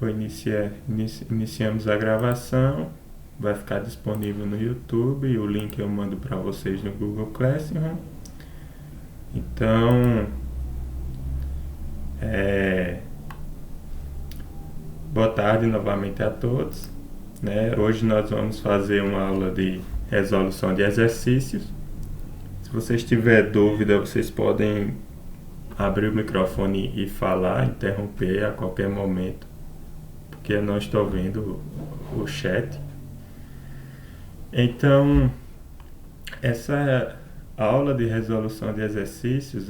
Iniciamos a gravação, vai ficar disponível no YouTube e o link eu mando para vocês no Google Classroom. Então, boa tarde novamente a todos. Hoje nós vamos fazer uma aula de resolução de exercícios. Se vocês tiverem dúvida, vocês podem abrir o microfone e falar, interromper a qualquer momento, porque eu não estou vendo o chat. Então, essa aula de resolução de exercícios,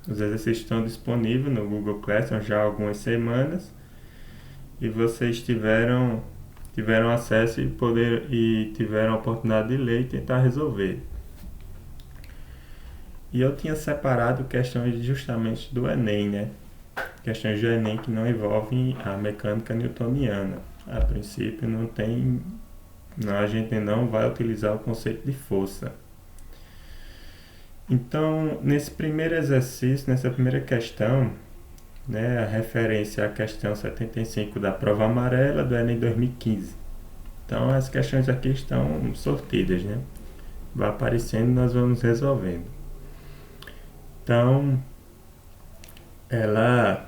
os exercícios estão disponíveis no Google Classroom já há algumas semanas e vocês tiveram acesso e tiveram a oportunidade de ler e tentar resolver. E eu tinha separado questões justamente do Enem, Questões do Enem que não envolvem a mecânica newtoniana. A princípio a gente não vai utilizar o conceito de força. Então, nesse primeiro exercício, nessa primeira questão, a referência à questão 75 da prova amarela do Enem 2015. Então, as questões aqui estão sortidas, Vai aparecendo e nós vamos resolvendo. Então, ela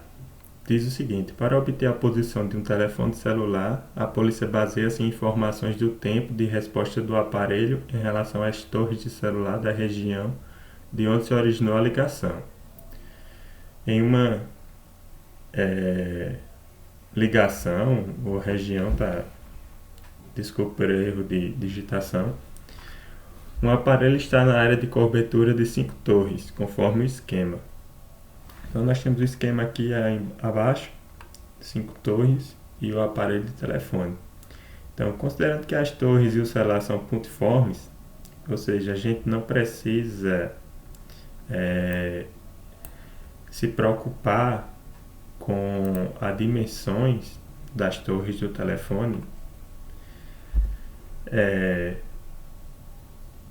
diz o seguinte: para obter a posição de um telefone celular, a polícia baseia-se em informações do tempo de resposta do aparelho em relação às torres de celular da região de onde se originou a ligação. Em uma ligação ou região, desculpe por erro de digitação, um aparelho está na área de cobertura de 5 torres, conforme o esquema. Então nós temos o esquema aqui abaixo, 5 torres e o aparelho de telefone. Então, considerando que as torres e o celular são pontiformes, ou seja, a gente não precisa se preocupar com as dimensões das torres do telefone,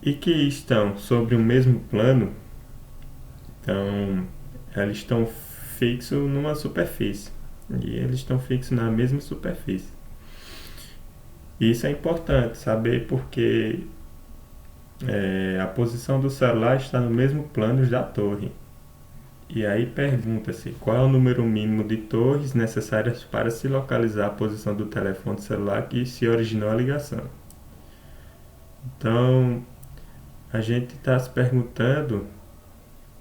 e que estão sobre o mesmo plano. Então, eles estão fixos numa superfície e eles estão fixos na mesma superfície. Isso é importante saber porque a posição do celular está no mesmo plano da torre. E aí pergunta-se qual é o número mínimo de torres necessárias para se localizar a posição do telefone celular que se originou a ligação. Então, a gente está se perguntando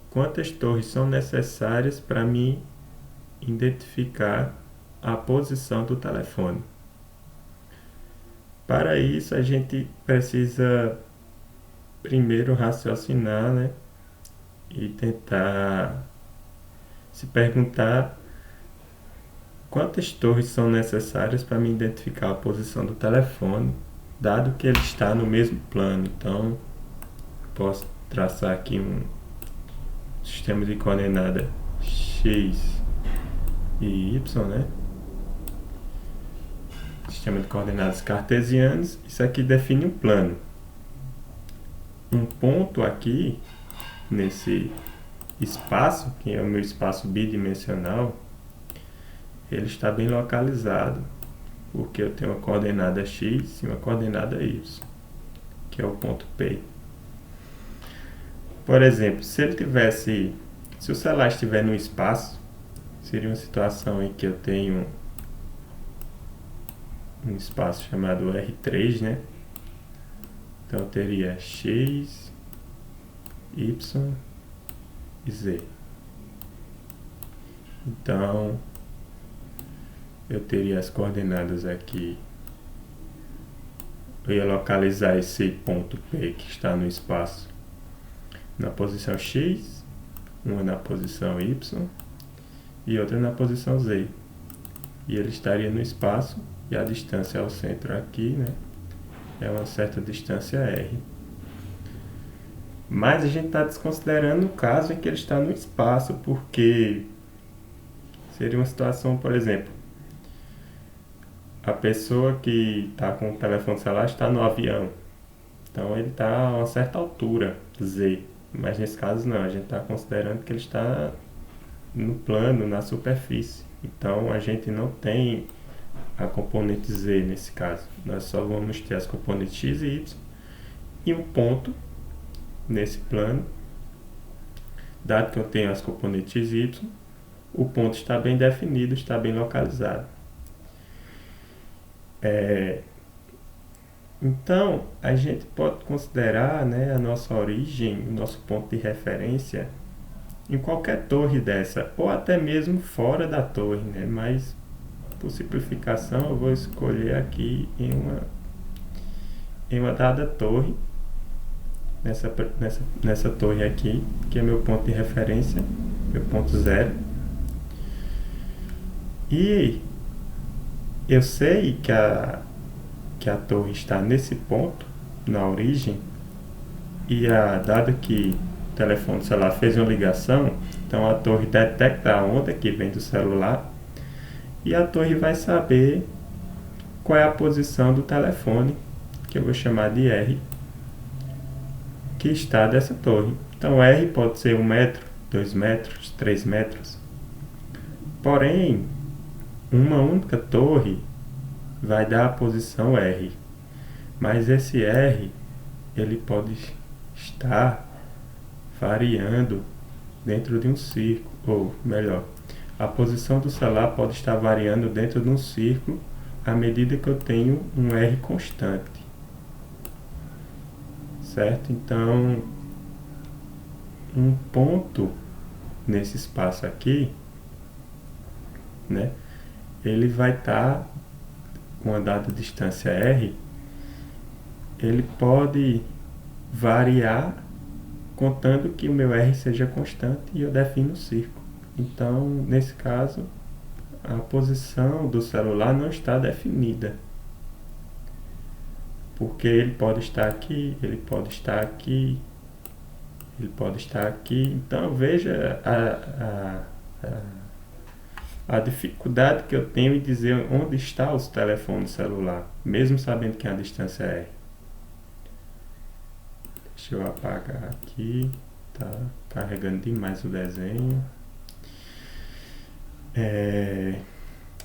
quantas torres são necessárias para mim identificar a posição do telefone. Para isso, a gente precisa primeiro raciocinar, e tentar se perguntar quantas torres são necessárias para me identificar a posição do telefone, dado que ele está no mesmo plano. Então, posso traçar aqui um sistema de coordenada x e y, Sistema de coordenadas cartesianas. Isso aqui define um plano. Um ponto aqui, nesse espaço, que é o meu espaço bidimensional, ele está bem localizado, porque eu tenho uma coordenada x e uma coordenada y, que é o ponto P. Por exemplo, se o celular estiver no espaço, seria uma situação em que eu tenho um espaço chamado R3, Então eu teria x, y e z. Então eu teria as coordenadas aqui. Eu ia localizar esse ponto P que está no espaço na posição x, uma na posição y e outra na posição z. E ele estaria no espaço e a distância ao centro aqui, é uma certa distância r. Mas a gente está desconsiderando o caso em que ele está no espaço, porque seria uma situação, por exemplo, a pessoa que está com o telefone celular está no avião. Então ele está a uma certa altura, z. Mas nesse caso não, a gente está considerando que ele está no plano, na superfície. Então a gente não tem a componente Z nesse caso. Nós só vamos ter as componentes X e Y e um ponto nesse plano. Dado que eu tenho as componentes X e Y, o ponto está bem definido, está bem localizado. Então, a gente pode considerar, né, a nossa origem, o nosso ponto de referência em qualquer torre dessa, ou até mesmo fora da torre, né? Mas, por simplificação, eu vou escolher aqui em uma dada torre, nessa torre aqui, que é meu ponto de referência, meu ponto zero. E eu sei que a torre está nesse ponto, na origem, e dado que o telefone celular fez uma ligação, então a torre detecta a onda que vem do celular e a torre vai saber qual é a posição do telefone, que eu vou chamar de R, que está dessa torre. Então R pode ser 1 metro, 2 metros, 3 metros. Porém, uma única torre vai dar a posição R, mas esse R ele pode estar variando dentro de um círculo, ou melhor, a posição do celular pode estar variando dentro de um círculo à medida que eu tenho um R constante, certo? Então, um ponto nesse espaço aqui, né, ele vai estar com a dada distância R, ele pode variar contando que o meu R seja constante e eu defino o círculo. Então, nesse caso, a posição do celular não está definida, porque ele pode estar aqui, ele pode estar aqui, ele pode estar aqui. Então, veja a dificuldade que eu tenho em dizer onde está o telefone celular, mesmo sabendo que a distância é R. Deixa eu apagar aqui, tá carregando demais o desenho.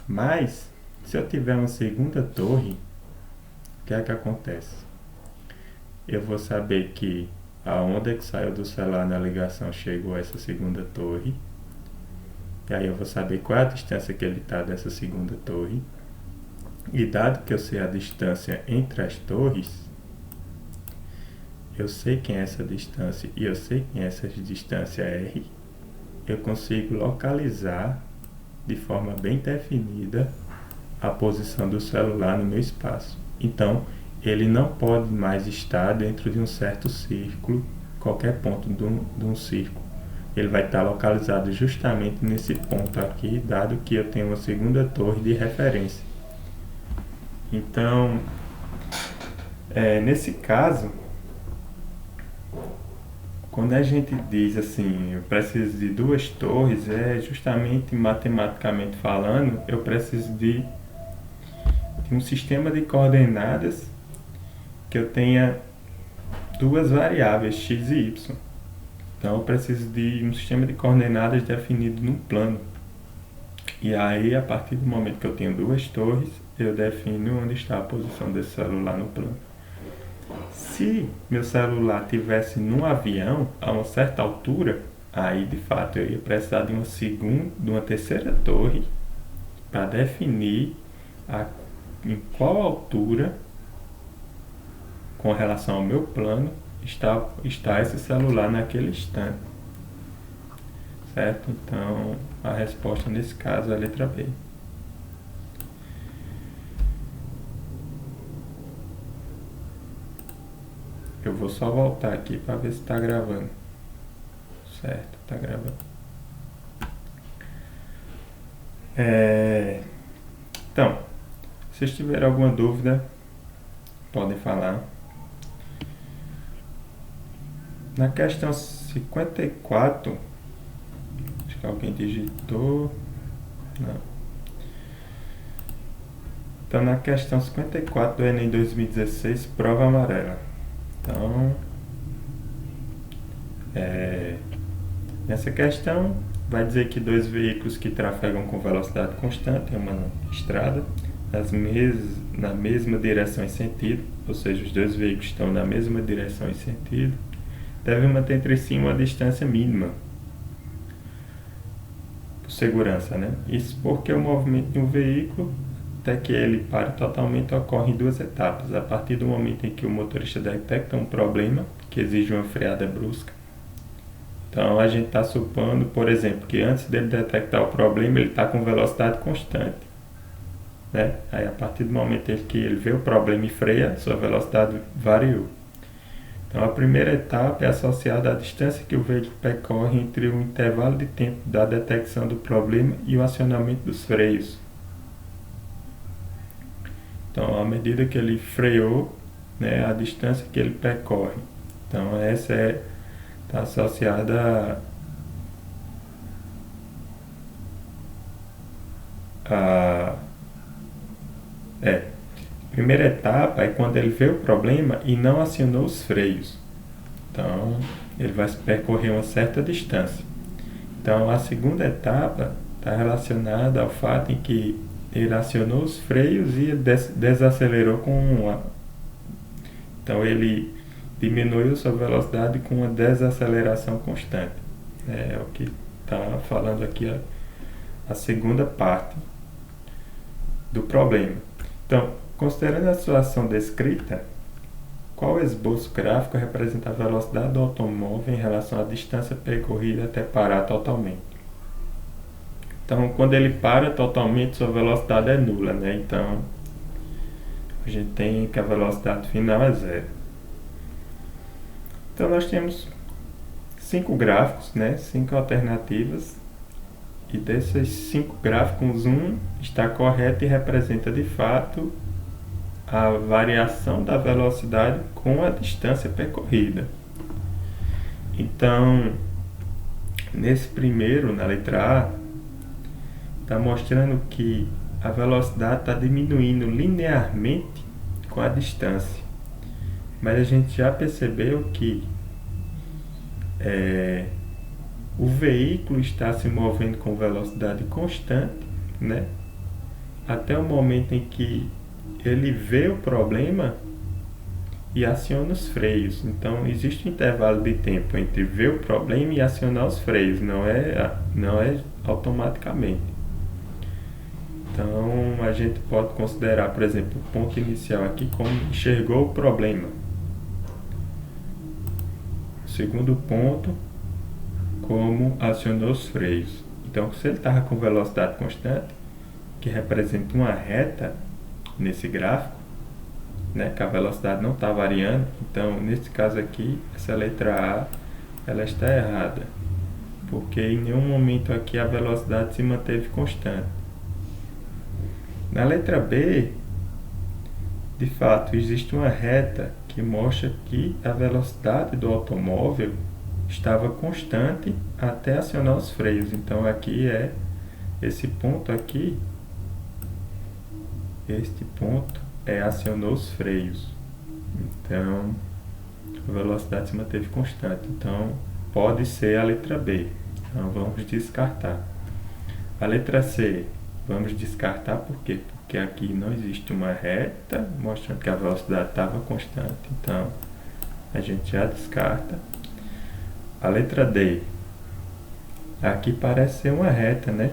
Mas, se eu tiver uma segunda torre, o que é que acontece? Eu vou saber que a onda que saiu do celular na ligação chegou a essa segunda torre. E aí eu vou saber qual é a distância que ele está dessa segunda torre. E dado que eu sei a distância entre as torres, eu sei quem é essa distância e eu sei quem é essa distância R, eu consigo localizar de forma bem definida a posição do celular no meu espaço. Então, ele não pode mais estar dentro de um certo círculo, qualquer ponto de um círculo. Ele vai estar localizado justamente nesse ponto aqui, dado que eu tenho uma segunda torre de referência. Então, nesse caso, quando a gente diz assim, eu preciso de duas torres, justamente matematicamente falando, eu preciso de um sistema de coordenadas que eu tenha duas variáveis, x e y. Então eu preciso de um sistema de coordenadas definido num plano. E aí, a partir do momento que eu tenho duas torres, eu defino onde está a posição desse celular no plano. Se meu celular estivesse num avião a uma certa altura, aí de fato eu ia precisar de uma terceira torre para definir em qual altura, com relação ao meu plano, está esse celular naquele instante. Certo? Então, a resposta nesse caso é a letra B. Eu vou só voltar aqui para ver se está gravando. Certo, está gravando. Então, se vocês tiverem alguma dúvida, podem falar. Na questão 54, acho que alguém digitou. Não. Então, na questão 54 do Enem 2016, prova amarela. Então, nessa questão, vai dizer que dois veículos que trafegam com velocidade constante em uma estrada, na mesma direção e sentido, ou seja, os dois veículos estão na mesma direção e sentido, devem manter entre si uma distância mínima, por segurança, né? Isso porque o movimento de um veículo, até que ele pare totalmente, ocorre em duas etapas. A partir do momento em que o motorista detecta um problema, que exige uma freada brusca. Então a gente está supondo, por exemplo, que antes dele detectar o problema, ele está com velocidade constante, né? Aí a partir do momento em que ele vê o problema e freia, sua velocidade variou. Então a primeira etapa é associada à distância que o veículo percorre entre o intervalo de tempo da detecção do problema e o acionamento dos freios. Então, à medida que ele freou, né, a distância que ele percorre. Então, essa está associada a primeira etapa é quando ele vê o problema e não acionou os freios. Então, ele vai percorrer uma certa distância. Então, a segunda etapa está relacionada ao fato em que ele acionou os freios e desacelerou Então, ele diminuiu sua velocidade com uma desaceleração constante. É o que está falando aqui a segunda parte do problema. Então, considerando a situação descrita, qual esboço gráfico representa a velocidade do automóvel em relação à distância percorrida até parar totalmente? Então, quando ele para totalmente, sua velocidade é nula, né? Então, a gente tem que a velocidade final é zero. Então, nós temos 5 gráficos, né? 5 alternativas. E desses 5 gráficos, um está correto e representa de fato a variação da velocidade com a distância percorrida. Então, nesse primeiro, na letra A, está mostrando que a velocidade está diminuindo linearmente com a distância. Mas a gente já percebeu que o veículo está se movendo com velocidade constante, né? Até o momento em que ele vê o problema e aciona os freios. Então existe um intervalo de tempo entre ver o problema e acionar os freios, não é automaticamente. Então a gente pode considerar, por exemplo, o ponto inicial aqui como enxergou o problema. O segundo ponto, como acionou os freios. Então, se ele estava com velocidade constante, que representa uma reta nesse gráfico, né, que a velocidade não está variando, então nesse caso aqui, essa letra A ela está errada, porque em nenhum momento aqui a velocidade se manteve constante. Na letra B, de fato, existe uma reta que mostra que a velocidade do automóvel estava constante até acionar os freios. Então aqui é esse ponto aqui, este ponto acionou os freios. Então a velocidade se manteve constante. Então pode ser a letra B. Então vamos descartar. A letra C, vamos descartar por quê? Porque aqui não existe uma reta mostrando que a velocidade estava constante. Então a gente já descarta. A letra D, aqui parece ser uma reta, né?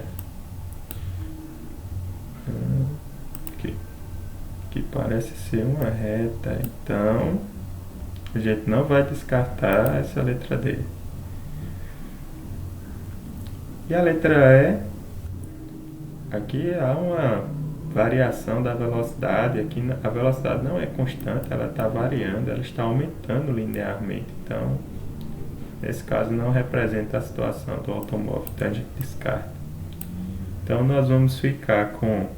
Aqui parece ser uma reta, então a gente não vai descartar essa letra D. E a letra E, aqui há uma variação da velocidade, aqui a velocidade não é constante, ela está variando, ela está aumentando linearmente, então nesse caso não representa a situação do automóvel, então a gente descarta. Então nós vamos ficar com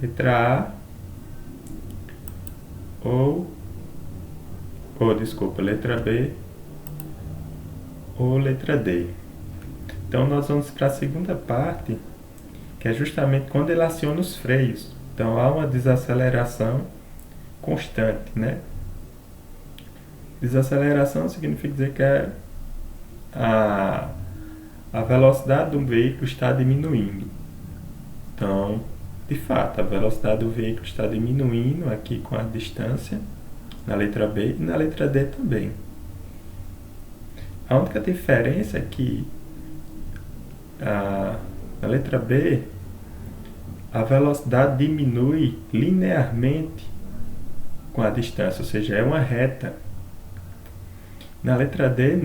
letra A letra B ou letra D. Então nós vamos para a segunda parte, que é justamente quando ele aciona os freios. Então há uma desaceleração constante, né? Desaceleração significa dizer que a velocidade do veículo está diminuindo. Então, de fato, a velocidade do veículo está diminuindo aqui com a distância, na letra B e na letra D também. A única diferença é que na letra B, a velocidade diminui linearmente com a distância, ou seja, é uma reta. Na letra D,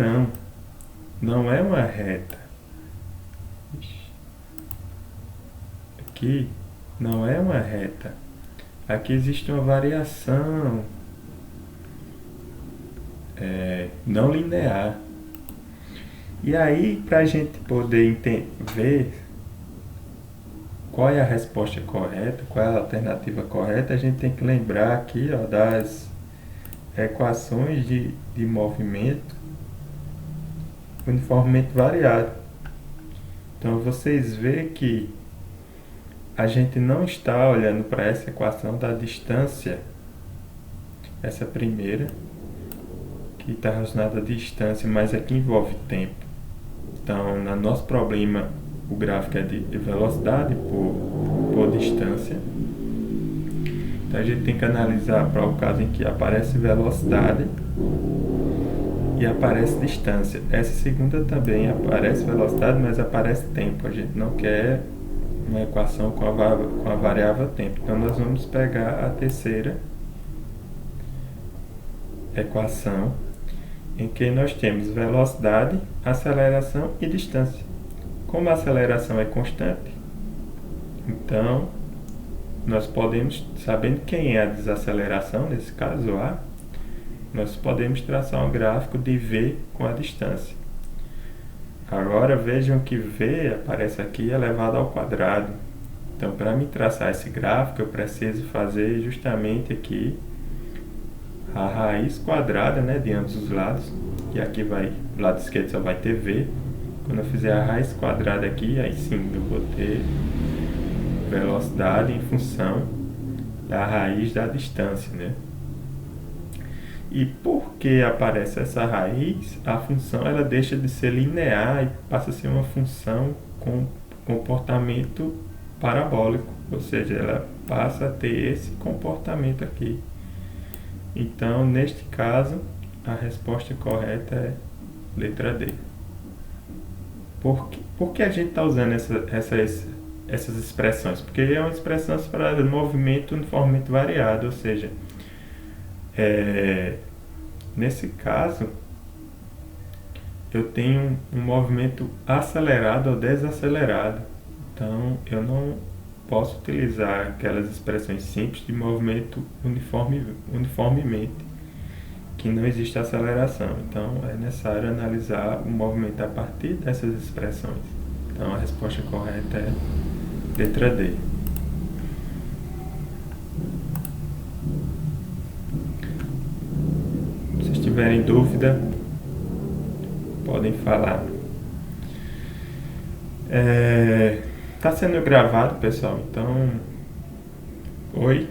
não é uma reta. Aqui não é uma reta. Aqui existe uma variação não linear. E aí, para a gente poder ver qual é a resposta correta, qual é a alternativa correta, a gente tem que lembrar aqui das equações de movimento uniformemente variado. Então vocês veem que a gente não está olhando para essa equação da distância, essa primeira, que está relacionada à distância, mas aqui envolve tempo. Então, no nosso problema, o gráfico é de velocidade por distância. Então, a gente tem que analisar para o caso em que aparece velocidade e aparece distância. Essa segunda também aparece velocidade, mas aparece tempo. A gente não quer uma equação com a variável tempo. Então, nós vamos pegar a terceira equação, em que nós temos velocidade, aceleração e distância. Como a aceleração é constante, então nós podemos, sabendo quem é a desaceleração, nesse caso A, nós podemos traçar um gráfico de V com a distância. Agora vejam que V aparece aqui elevado ao quadrado. Então, para me traçar esse gráfico, eu preciso fazer justamente aqui a raiz quadrada, de ambos os lados. E aqui do lado esquerdo só vai ter V. Quando eu fizer a raiz quadrada aqui, aí sim eu vou ter velocidade em função da raiz da distância, E porque aparece essa raiz, a função ela deixa de ser linear e passa a ser uma função com comportamento parabólico, ou seja, ela passa a ter esse comportamento aqui. Então, neste caso, a resposta correta é letra D. Por que a gente está usando essas expressões? Porque é uma expressão para movimento uniformemente variado, ou seja, nesse caso, eu tenho um movimento acelerado ou desacelerado. Então, eu não posso utilizar aquelas expressões simples de movimento uniformemente, que não existe aceleração. Então, é necessário analisar o movimento a partir dessas expressões. Então, a resposta correta é letra D. Se tiverem dúvida, podem falar. Está sendo gravado, pessoal, então... Oi?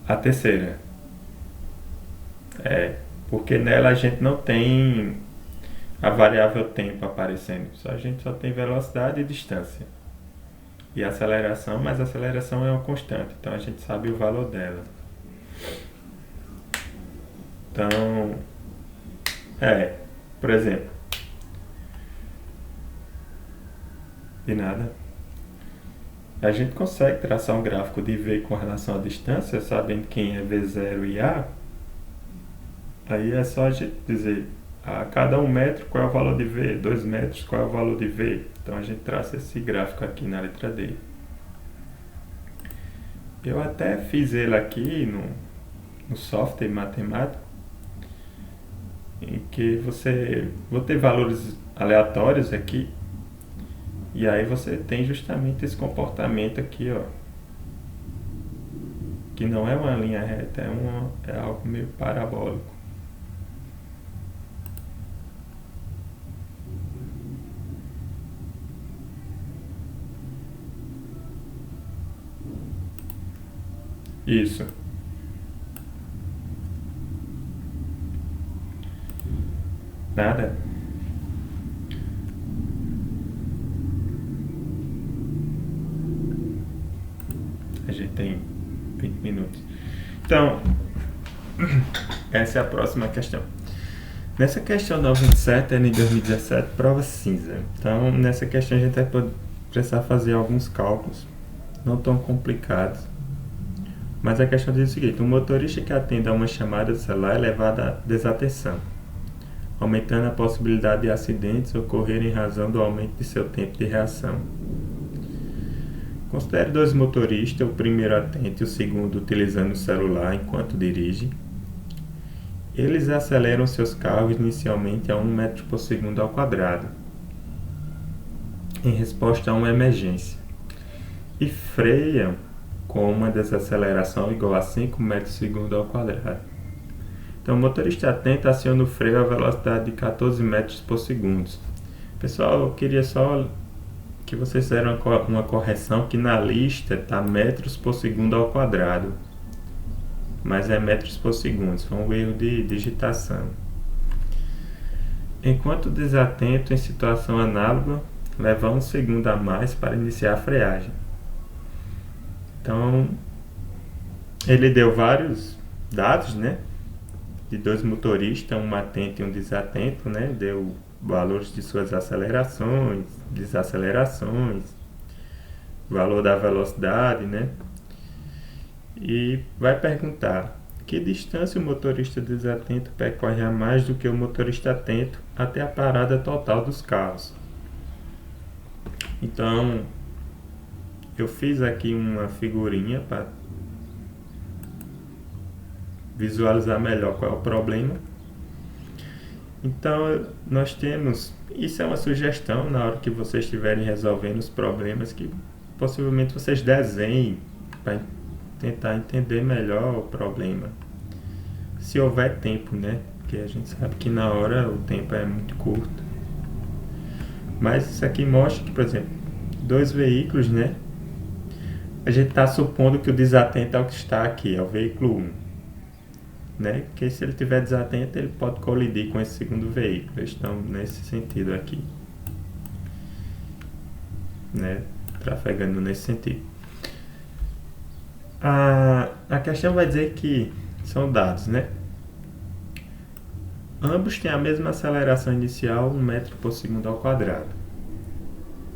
A terceira. Porque nela a gente não tem a variável tempo aparecendo. A gente só tem velocidade e distância. E aceleração, mas a aceleração é uma constante, então a gente sabe o valor dela. Então, por exemplo, de nada. A gente consegue traçar um gráfico de V com relação à distância, sabendo quem é V0 e A. Aí é só a gente dizer, a cada 1 metro qual é o valor de V, 2 metros qual é o valor de V. Então a gente traça esse gráfico aqui na letra D. Eu até fiz ele aqui no software matemático, em que vou ter valores aleatórios aqui, e aí você tem justamente esse comportamento aqui, que não é uma linha reta, é algo meio parabólico. Isso. Nada. A gente tem 20 minutos. Então, essa é a próxima questão. Nessa questão 97, é em 2017, prova cinza. Então, nessa questão a gente vai precisar fazer alguns cálculos, não tão complicados. Mas a questão diz o seguinte: um motorista que atende a uma chamada de celular é levado à desatenção, aumentando a possibilidade de acidentes ocorrerem em razão do aumento de seu tempo de reação. Considere dois motoristas, o primeiro atente e o segundo utilizando o celular enquanto dirige. Eles aceleram seus carros inicialmente a 1 metro por segundo ao quadrado, em resposta a uma emergência, e freiam com uma desaceleração igual a 5 metros por segundo ao quadrado. Então, o motorista atento aciona o freio a velocidade de 14 metros por segundo. Pessoal, eu queria só que vocês fizeram uma correção, que na lista está metros por segundo ao quadrado, mas é metros por segundo, foi um erro de digitação. Enquanto desatento em situação análoga, leva 1 segundo a mais para iniciar a freagem. Então, ele deu vários dados, né, de dois motoristas, um atento e um desatento, né, deu valores de suas acelerações, desacelerações, valor da velocidade, né, e vai perguntar que distância o motorista desatento percorre a mais do que o motorista atento até a parada total dos carros. Então, eu fiz aqui uma figurinha para visualizar melhor qual é o problema. Então, nós temos, isso é uma sugestão na hora que vocês estiverem resolvendo os problemas, que possivelmente vocês desenhem para tentar entender melhor o problema, se houver tempo, né? Porque a gente sabe que na hora o tempo é muito curto. Mas isso aqui mostra que, por exemplo, dois veículos, né? A gente está supondo que o desatento é o que está aqui, é o veículo 1, né? Porque se ele estiver desatento, ele pode colidir com esse segundo veículo. Eles estão nesse sentido aqui, né? Trafegando nesse sentido. A questão vai dizer que são dados, né? Ambos têm a mesma aceleração inicial, 1 metro por segundo ao quadrado.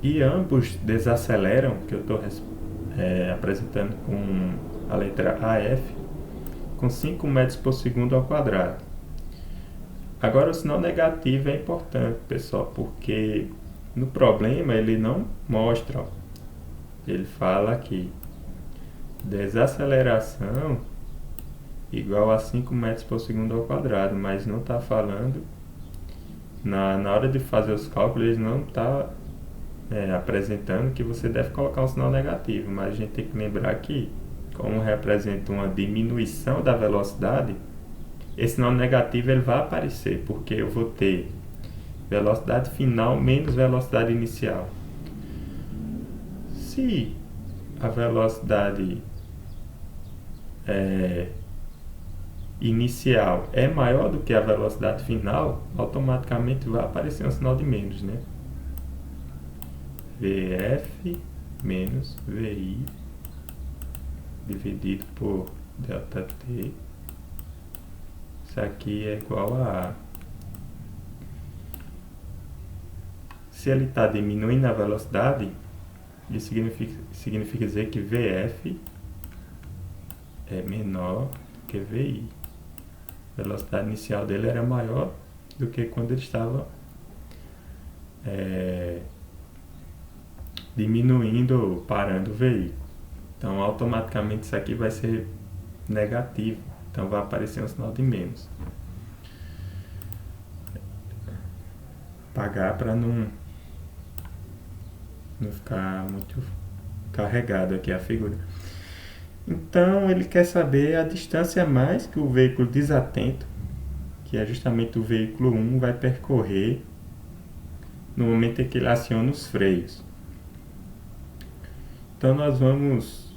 E ambos desaceleram, que eu estou apresentando com a letra AF, com 5 metros por segundo ao quadrado. Agora, o sinal negativo é importante, pessoal, porque no problema ele não mostra. Ó. Ele fala aqui: desaceleração igual a 5 metros por segundo ao quadrado, mas não está falando, na hora de fazer os cálculos, ele não está apresentando que você deve colocar um sinal negativo, mas a gente tem que lembrar que, como representa uma diminuição da velocidade, esse sinal negativo ele vai aparecer, porque eu vou ter velocidade final menos velocidade inicial. Se a velocidade inicial é maior do que a velocidade final, automaticamente vai aparecer um sinal de menos, né? VF menos VI dividido por ΔT. Isso aqui é igual a A. Se ele está diminuindo a velocidade, isso significa dizer que VF é menor que VI. A velocidade inicial dele era maior do que quando ele estava diminuindo, parando o veículo. Então, automaticamente isso aqui vai ser negativo. Então, vai aparecer um sinal de menos. Apagar para não ficar muito carregado aqui a figura. Então, ele quer saber a distância a mais que o veículo desatento, que é justamente o veículo 1, vai percorrer no momento em que ele aciona os freios. Então, nós vamos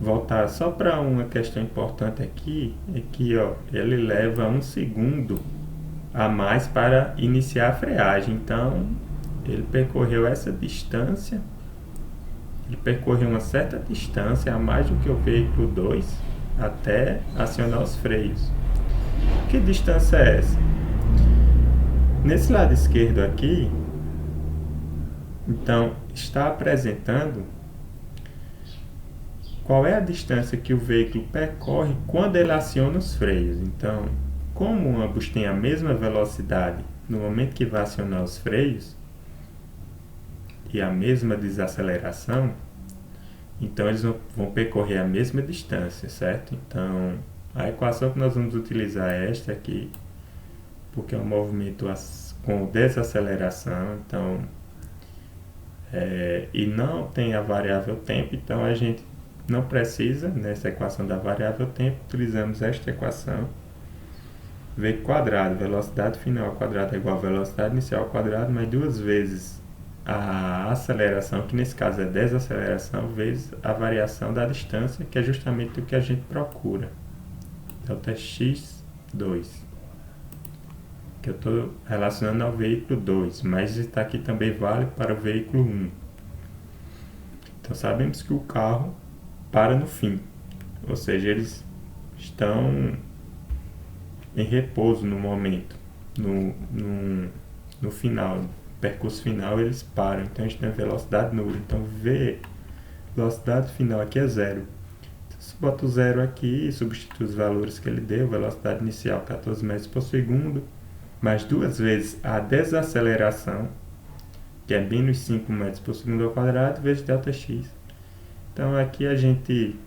voltar só para uma questão importante aqui, é que ó, ele leva 1 segundo a mais para iniciar a freagem. Então, ele percorreu essa distância, ele percorreu uma certa distância a mais do que o veículo 2 até acionar os freios. Que distância é essa? Nesse lado esquerdo aqui, então, está apresentando qual é a distância que o veículo percorre quando ele aciona os freios. Então, como ambos têm a mesma velocidade no momento que vai acionar os freios e a mesma desaceleração, então eles vão percorrer a mesma distância, certo? Então, a equação que nós vamos utilizar é esta aqui, porque é um movimento com desaceleração, então, e não tem a variável tempo, então a gente não precisa, nessa equação da variável tempo, utilizamos esta equação, v quadrado, velocidade final ao quadrado é igual a velocidade inicial ao quadrado, mais 2 vezes a aceleração, que nesse caso é desaceleração, vezes a variação da distância, que é justamente o que a gente procura, delta x2, que eu estou relacionando ao veículo 2, mas isso aqui também vale para o veículo 1. Então sabemos que o carro para no fim, ou seja, eles estão em repouso no momento, no final, no percurso final eles param, então a gente tem a velocidade nula, então V, velocidade final aqui é zero. Então, se bota o zero aqui e substitui os valores que ele deu, velocidade inicial 14 metros por segundo, mais 2 vezes a desaceleração, que é menos 5 metros por segundo ao quadrado, vezes ΔX. Então aqui a gente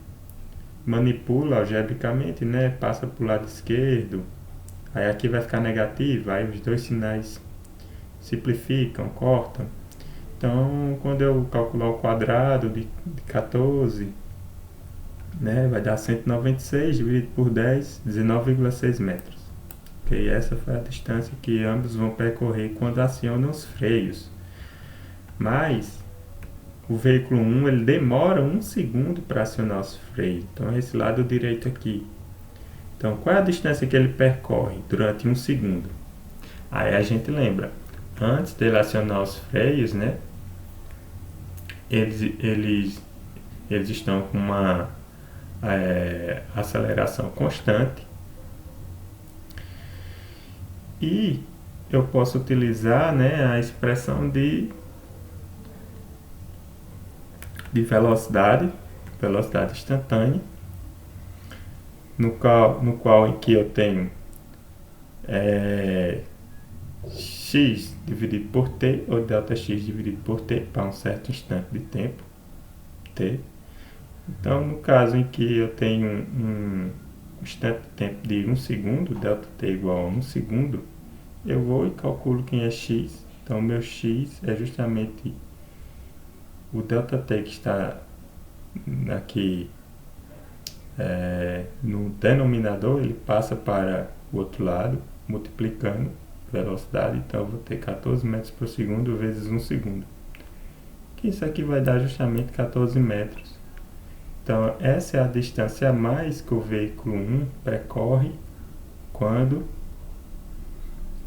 manipula algebricamente, né? Passa para o lado esquerdo, aí aqui vai ficar negativo, aí os dois sinais simplificam, cortam. Então, quando eu calcular o quadrado de 14, né, vai dar 196 dividido por 10, 19,6 metros. Okay? Essa foi a distância que ambos vão percorrer quando acionam os freios. Mas o veículo 1 ele demora 1 segundo para acionar os freios. Então, é esse lado direito aqui. Então, qual é a distância que ele percorre durante 1 segundo? Aí a gente lembra, antes dele acionar os freios, né, eles estão com uma aceleração constante. E eu posso utilizar, né, a expressão de velocidade instantânea, no qual em que eu tenho x dividido por t, ou ΔX dividido por t, para um certo instante de tempo, t. Então, no caso em que eu tenho um instante de tempo de 1 segundo, ΔT igual a 1 segundo, eu vou e calculo quem é x. Então, meu x é justamente o ΔT que está aqui no denominador, ele passa para o outro lado, multiplicando velocidade. Então, eu vou ter 14 metros por segundo vezes 1 segundo. Que isso aqui vai dar justamente 14 metros. Então, essa é a distância a mais que o veículo 1 percorre quando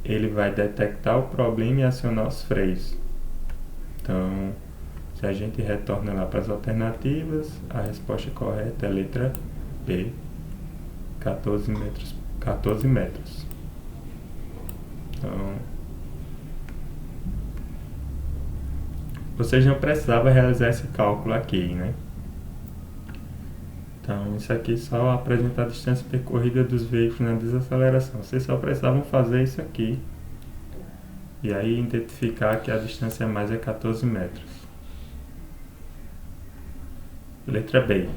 ele vai detectar o problema e acionar os freios. Então, se a gente retorna lá para as alternativas, a resposta correta é a letra B, 14 metros. 14 metros. Então, vocês não precisavam realizar esse cálculo aqui, né? Então, isso aqui só apresenta a distância percorrida dos veículos na desaceleração. Vocês só precisavam fazer isso aqui. E aí identificar que a distância a mais é 14 metros. Letra B.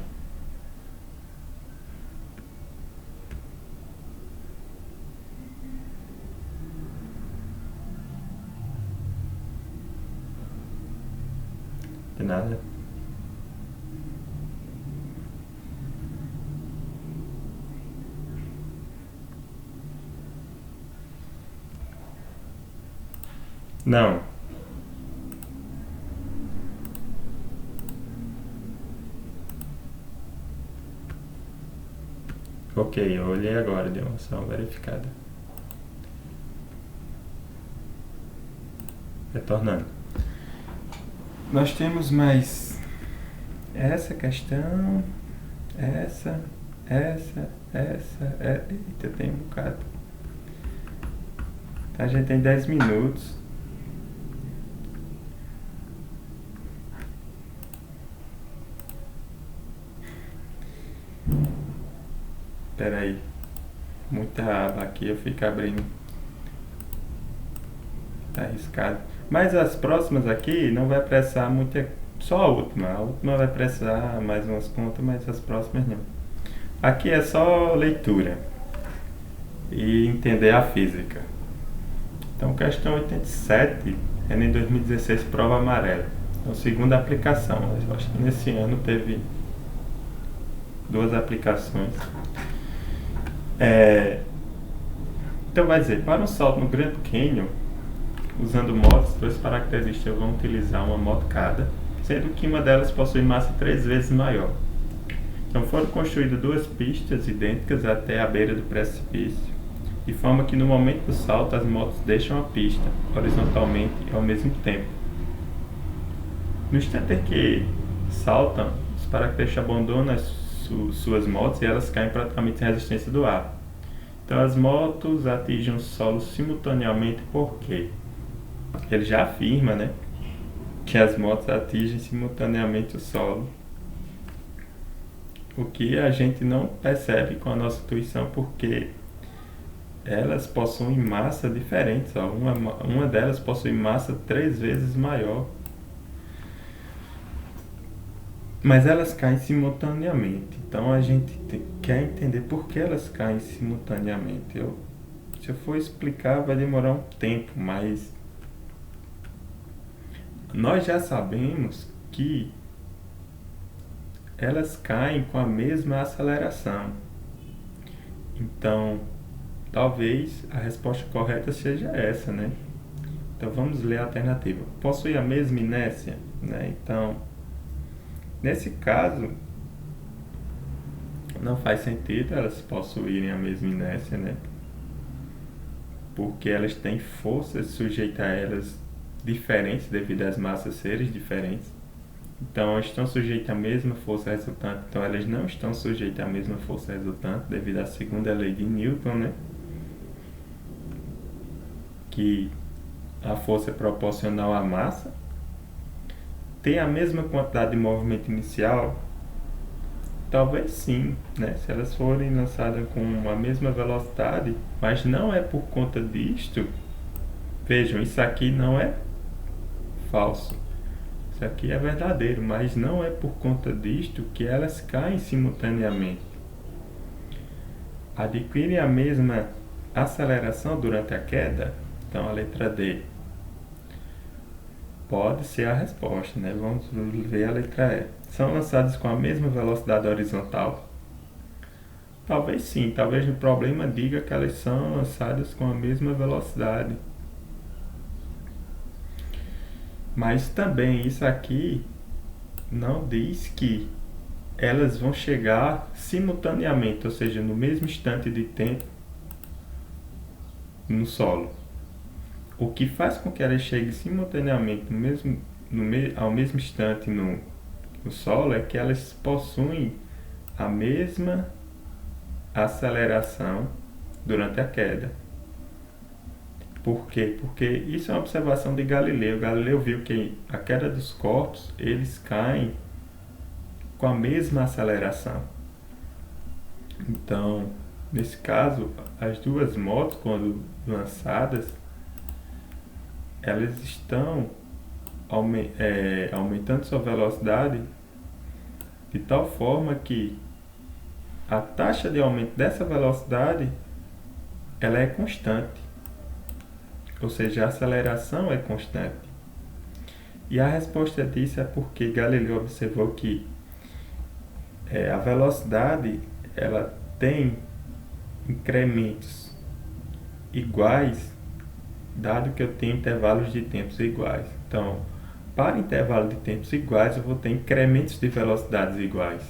De nada. Não. Ok, eu olhei agora, deu uma ação verificada. Retornando. Nós temos mais essa questão, essa. Eita, tem um bocado. A gente tem 10 minutos. Espera aí. Muita aba aqui, eu fico abrindo. Tá arriscado. Mas as próximas aqui não vai precisar muita. Só a última. A última vai precisar mais umas contas, mas as próximas não. Aqui é só leitura e entender a física. Então, questão 87, Enem 2016, prova amarela. Então, segunda aplicação. Eu acho que nesse ano teve 2 aplicações. Então, vai dizer, para um salto no Grand Canyon, usando motos, 2 paraquedistas vão utilizar uma moto cada, sendo que uma delas possui massa 3 vezes maior. Então, foram construídas 2 pistas idênticas até a beira do precipício, de forma que no momento do salto as motos deixam a pista horizontalmente e ao mesmo tempo. No instante em que saltam, os paraquedistas abandonam suas motos e elas caem praticamente sem resistência do ar. Então as motos atingem o solo simultaneamente porque ele já afirma, né, que as motos atingem simultaneamente o solo, o que a gente não percebe com a nossa intuição porque elas possuem massa diferentes. Uma delas possui massa 3 vezes maior, mas elas caem simultaneamente. Então a gente quer entender por que elas caem simultaneamente. Se eu for explicar vai demorar um tempo, mas nós já sabemos que elas caem com a mesma aceleração. Então, talvez a resposta correta seja essa, né? Então vamos ler a alternativa. Possui a mesma inércia, né? Então, nesse caso, não faz sentido elas possuírem a mesma inércia, né? Porque elas têm forças sujeitas a elas diferentes devido às massas serem diferentes. Então, elas estão sujeitas à mesma força resultante. Então, elas não estão sujeitas à mesma força resultante devido à segunda lei de Newton, né? Que a força é proporcional à massa. Tem a mesma quantidade de movimento inicial? Talvez sim, né? Se elas forem lançadas com a mesma velocidade, mas não é por conta disto. Vejam, isso aqui não é falso. Isso aqui é verdadeiro, mas não é por conta disto que elas caem simultaneamente. Adquirem a mesma aceleração durante a queda? Então a letra D pode ser a resposta, né? Vamos ver a letra E. São lançadas com a mesma velocidade horizontal? Talvez sim, talvez o problema diga que elas são lançadas com a mesma velocidade. Mas também isso aqui não diz que elas vão chegar simultaneamente, ou seja, no mesmo instante de tempo no solo. O que faz com que elas cheguem simultaneamente ao mesmo instante no solo é que elas possuem a mesma aceleração durante a queda. Por quê? Porque isso é uma observação de Galileu. Galileu viu que a queda dos corpos, eles caem com a mesma aceleração. Então, nesse caso, as 2 motos, quando lançadas, elas estão aumentando sua velocidade de tal forma que a taxa de aumento dessa velocidade ela é constante. Ou seja, a aceleração é constante. E a resposta disso é porque Galileu observou que a velocidade ela tem incrementos iguais, dado que eu tenho intervalos de tempos iguais. Então, para intervalo de tempos iguais, eu vou ter incrementos de velocidades iguais.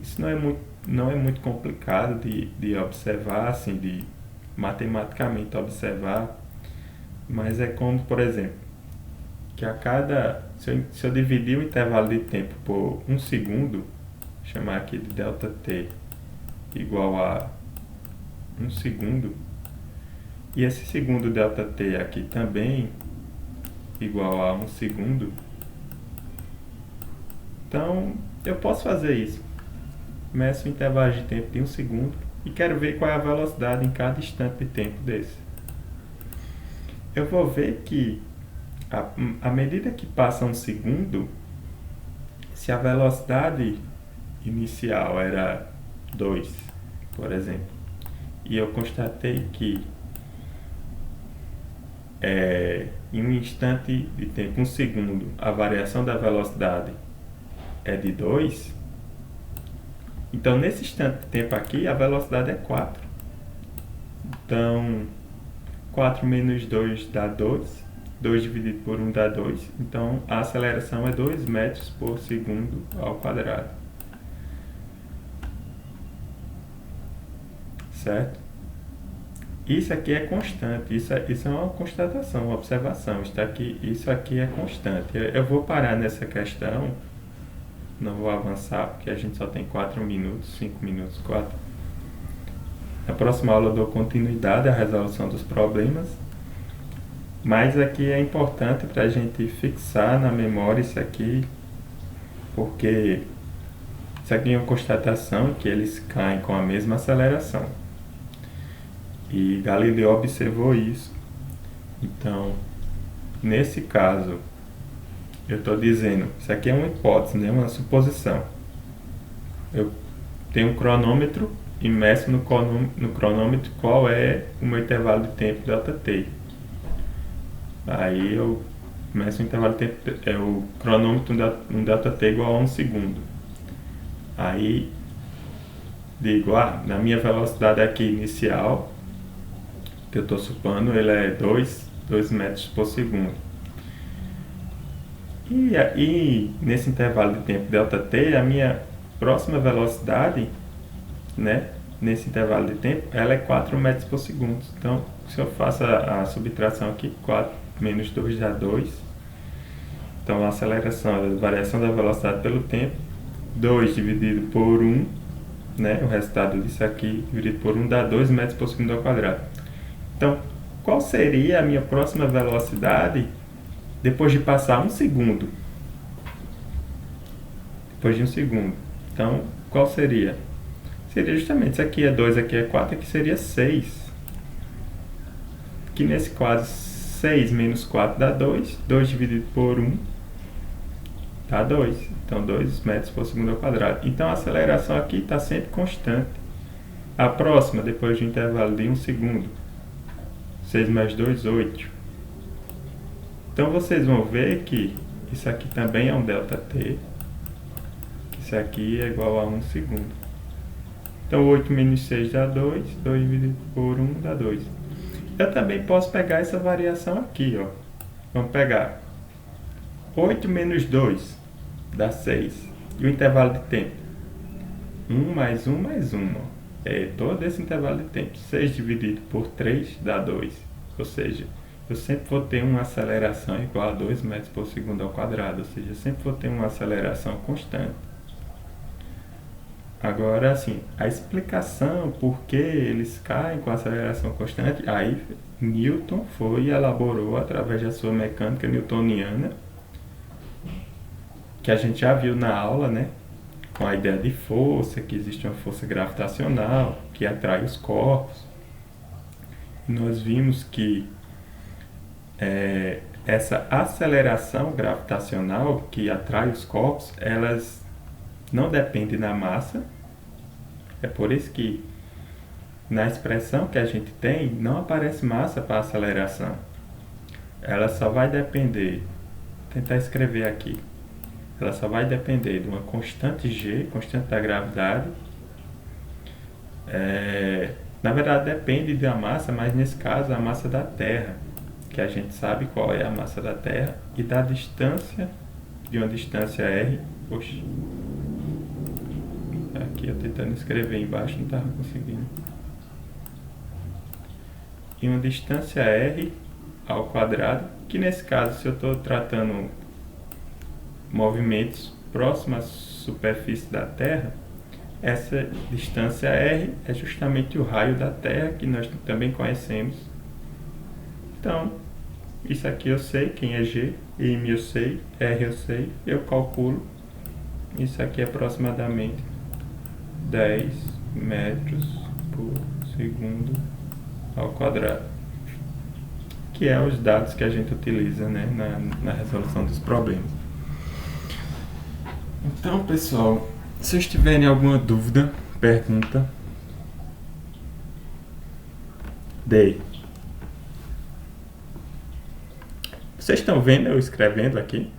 Isso não é muito não é muito complicado de observar, assim, de matematicamente observar, mas é como, por exemplo, que se eu dividir o intervalo de tempo por 1 segundo, chamar aqui de ΔT igual a 1 segundo, e esse segundo ΔT aqui também igual a 1 segundo, então eu posso fazer isso. Meço o intervalo de tempo de 1 segundo e quero ver qual é a velocidade em cada instante de tempo desse. Eu vou ver que à medida que passa 1 segundo, se a velocidade inicial era 2, por exemplo, e eu constatei que em um instante de tempo, 1 segundo, a variação da velocidade é de 2, então nesse instante de tempo aqui a velocidade é 4. Então 4 menos 2 dá 2, 2 dividido por 1 dá 2, então a aceleração é 2 metros por segundo ao quadrado. Certo? Isso aqui é constante, isso é uma constatação, uma observação. Isso aqui é constante. Eu vou parar nessa questão, não vou avançar, porque a gente só tem 4 minutos, 5 minutos, 4. Na próxima aula eu dou continuidade à resolução dos problemas, mas aqui é importante para a gente fixar na memória isso aqui, porque isso aqui é uma constatação que eles caem com a mesma aceleração. E Galileu observou isso. Então, nesse caso, eu estou dizendo, isso aqui é uma hipótese, né? Uma suposição. Eu tenho um cronômetro e meço no cronômetro qual é o meu intervalo de tempo ΔT. Aí eu meço o intervalo de tempo, o cronômetro um ΔT igual a 1 segundo. Aí digo, na minha velocidade aqui inicial, que eu estou supondo, ele é 2 metros por segundo. E nesse intervalo de tempo ΔT, a minha próxima velocidade, né, nesse intervalo de tempo, ela é 4 metros por segundo. Então, se eu faço a subtração aqui, 4 menos 2 dá 2. Então, a aceleração, a variação da velocidade pelo tempo, 2 dividido por 1, né, o resultado disso aqui dividido por 1 dá 2 metros por segundo ao quadrado. Então, qual seria a minha próxima velocidade depois de passar 1 segundo? Depois de 1 segundo. Então, qual seria? Seria justamente, isso aqui é 2, aqui é 4, aqui seria 6. Aqui nesse quadro, 6 menos 4 dá 2. 2 dividido por 1 dá 2. Então, 2 metros por segundo ao quadrado. Então, a aceleração aqui está sempre constante. A próxima, depois de um intervalo de 1 segundo. 6 mais 2, 8. Então vocês vão ver que isso aqui também é um ΔT. Isso aqui é igual a 1 segundo. Então 8 menos 6 dá 2. 2 dividido por 1 dá 2. Eu também posso pegar essa variação aqui, ó. Vamos pegar 8 menos 2 dá 6. E o intervalo de tempo? 1 mais 1 mais 1, ó. Todo esse intervalo de tempo. 6 dividido por 3 dá 2. Ou seja, eu sempre vou ter uma aceleração igual a 2 metros por segundo ao quadrado. Ou seja, eu sempre vou ter uma aceleração constante. Agora, assim, a explicação por que eles caem com aceleração constante, aí Newton foi e elaborou através da sua mecânica newtoniana, que a gente já viu na aula, né? Com a ideia de força, que existe uma força gravitacional que atrai os corpos. Nós vimos que essa aceleração gravitacional que atrai os corpos, elas não dependem da massa. É por isso que na expressão que a gente tem, não aparece massa para aceleração. Ela só vai depender, vou tentar escrever aqui, ela só vai depender de uma constante G, constante da gravidade. Na verdade depende da massa, mas nesse caso a massa da Terra, que a gente sabe qual é a massa da Terra, e da distância, de uma distância R, Aqui eu tentando escrever embaixo, não estava conseguindo. E uma distância r ao quadrado, que nesse caso, se eu estou tratando movimentos próximos à superfície da Terra, essa distância r é justamente o raio da Terra, que nós também conhecemos. Então, isso aqui eu sei, quem é g, m eu sei, r eu sei, eu calculo. Isso aqui é aproximadamente 10 metros por segundo ao quadrado, que é os dados que a gente utiliza, né, na resolução dos problemas. Então, pessoal, se vocês tiverem alguma dúvida, pergunta, dei. Vocês estão vendo eu escrevendo aqui?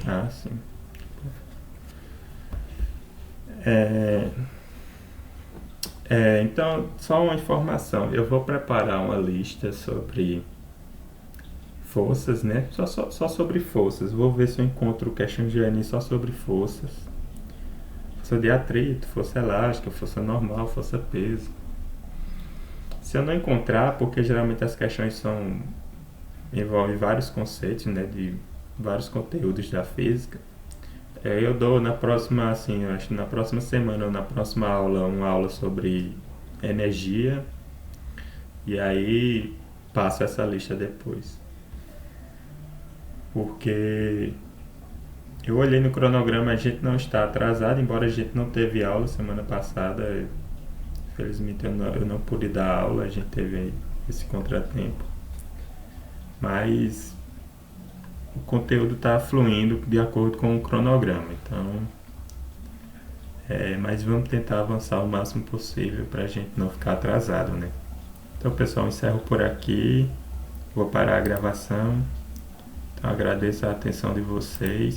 Ah, sim. Então, só uma informação. Eu vou preparar uma lista sobre forças, né? Só sobre forças. Vou ver se eu encontro o Question Journey só sobre forças. Força de atrito, força elástica, força normal, força peso. Se eu não encontrar, porque geralmente as questões envolvem vários conceitos, né? De vários conteúdos da física. Eu dou na próxima, assim, eu acho que na próxima semana ou na próxima aula, uma aula sobre energia. E aí passo essa lista depois. Porque eu olhei no cronograma, a gente não está atrasado, embora a gente não teve aula semana passada. Infelizmente eu não pude dar aula, a gente teve esse contratempo. Mas o conteúdo está fluindo de acordo com o cronograma. Então, mas vamos tentar avançar o máximo possível para a gente não ficar atrasado, né? Então, pessoal, encerro por aqui. Vou parar a gravação. Então, agradeço a atenção de vocês.